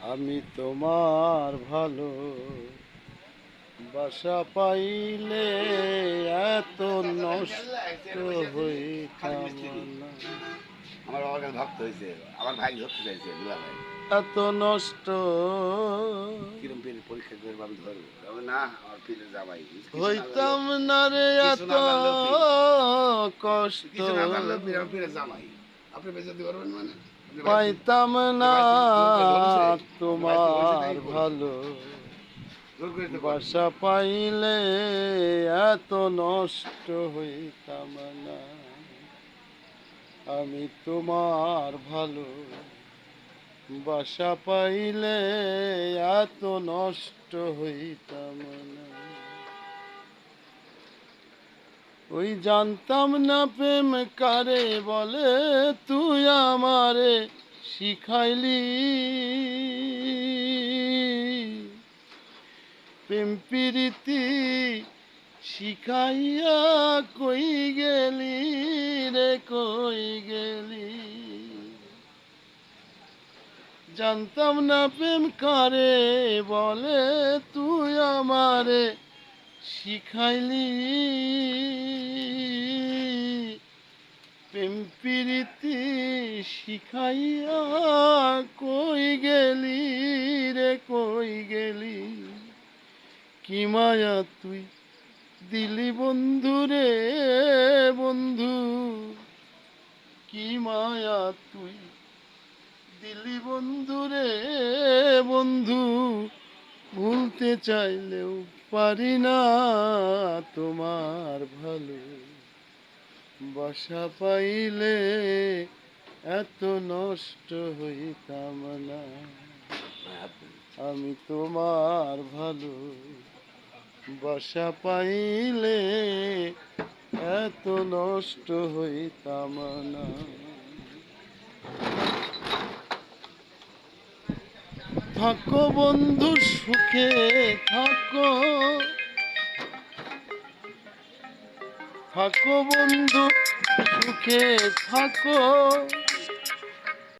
আমি তোমার ভালো বাসা পাইলে এত নষ্ট হইতাম না। আমার বাবার কাছে ভক্ত হয়েছে, আমার ভাই ধরতে চাইছে, দুলা ভাই এত নষ্ট কিরম পীরের পরীক্ষা করবো আমি ধরবো, তবে না আমার পীরের জামাই হইতাম না রে, কিছু এত না জানলেও পীর, কষ্ট কিছু না জানলেও পীর, আমার পীরের জামাই। আপনি বেঁচে পারবেন মানে পাইতাম না বলছে তোমার তাই করছি, ভালো জোর করে তো করেন বাসা পাইলে এত নষ্ট হইতাম না। আমি তোমার ভালো বাসা পাইলে এত নষ্ট হইতাম না। ওই জানতাম না প্রেম কারে বলে, তুই আমারে শিখাইলি। প্রেম প্রীতি শিখাইয়া কই গেলি রে, কই গেলি। জানতাম না প্রেম কারে বলে, তুই আমারে শিখাইলি। প্রেম প্রীতি শিখাইয়া কই গেলি রে, কই গেলি। কি মায়া তুই দিলি বন্ধু রে বন্ধু, কি মায়া তুই দিলি বন্ধু রে বন্ধু। ভুলতে চাইলেও পারি না তোমার ভালো বাসা পাইলে এত নষ্ট হইতাম না। আমি তোমার ভালো বাসা পাইলে এত নষ্ট হইতাম না। থাকো বন্ধু সুখে থাকো, থাকো বন্ধু সুখে থাকো।